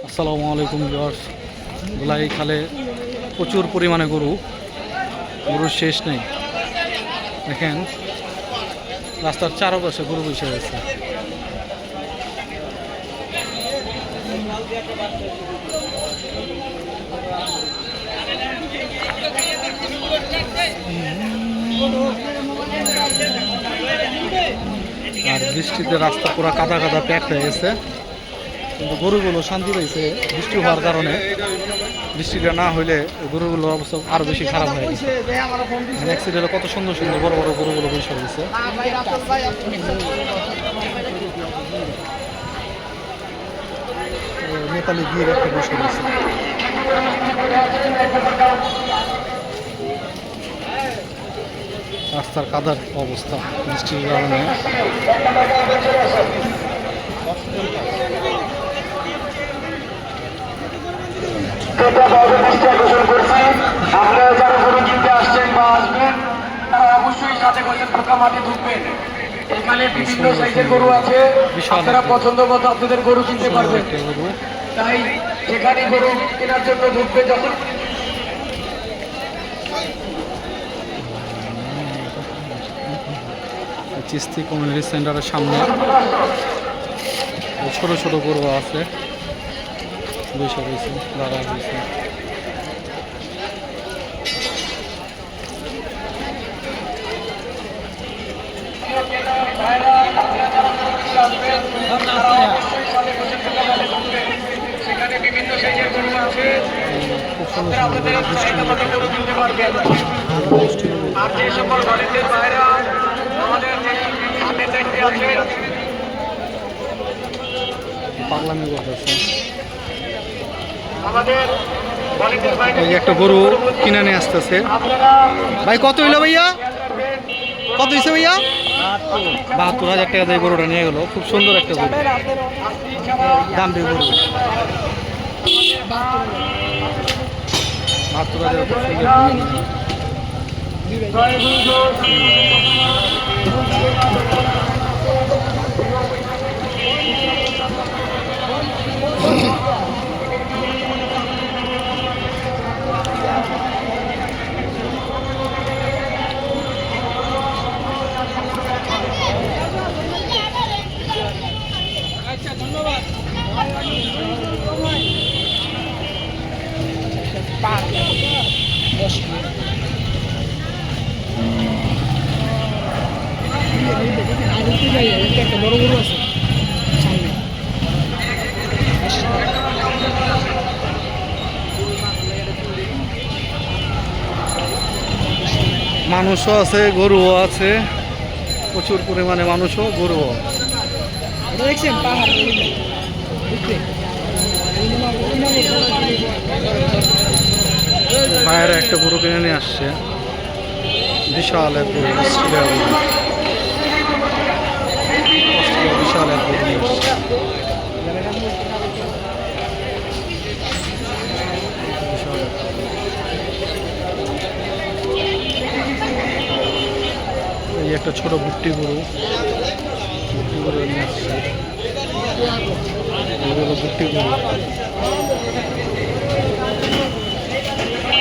আসসালামু আলাইকুম ভিউয়ার্স। গোলাই খালে প্রচুর পরিমাণে গরুর শেষ নেই। দেখেন রাস্তার চারপাশে গরু বসে গেছে। আর বৃষ্টিতে রাস্তা পুরো কাদা কাদা প্যাক হয়ে গেছে, কিন্তু গরুগুলো শান্তি পাইছে বৃষ্টি হওয়ার কারণে। বৃষ্টিটা না হইলে গরুগুলোর অবস্থা আরো বেশি খারাপ হয়ে গেছে। অ্যাক্সিডেন্টে কত সুন্দর সুন্দর বড় বড় গরুগুলো বসে গেছে। নেপালি গিয়ে একটা বসে গেছে। রাস্তার কাদার অবস্থা বৃষ্টির কারণে। আপনারা যারা গরু কিনতে আসছেন বা আসবেন তারা অবশ্যই সাথে করে ফাঁকা মাঠে ঢুকবেন। এখানে বিভিন্ন সাইজের গরু আছে, আপনারা পছন্দ মতো আপনাদের গরু কিনতে পারবেন। তাই যেখানে গরু কেনার জন্য ঢুকবে যখন চিস্তি কমিউনিটি সেন্টারের সামনে ছোট ছোট গরু আছে, বসে রয়েছে, দাঁড়া রয়েছে। সেখানে বিভিন্ন সাইজের গরু আছে, খুব সুন্দর সুন্দর গরু কিনতে পারবেন। আর যে সকল ঘরের বাইরে আমাদের হাতে চাইতে আছে পাগলামি করতেছে। আমাদের এই যে একটা গরু কিনে নিয়ে আসতেছে। ভাই কত হইলো ভাইয়া? কত হয়েছে ভাইয়া? ৭২,০০০ টাকা দিয়ে গরুটা নিয়ে গেল। খুব সুন্দর একটা গরু, দাম দিয়ে গরু ৭২,০০০। বড় গরু আছে মানুষও আছে, গরুও আছে, প্রচুর পরিমাণে মানুষও গরুও। দেখছেন পাহাড় বাইরে একটা গরু কিনে নিয়ে আসছে, বিশাল এক গরু, অস্ট্রেলিয়া গরু, বিশাল এক গরু নিয়ে আসছে। এই একটা ছোট ভুট্টি গরু, ভুট্টি গরু নিয়ে আসছে। এগুলো ভুট্টি গরু।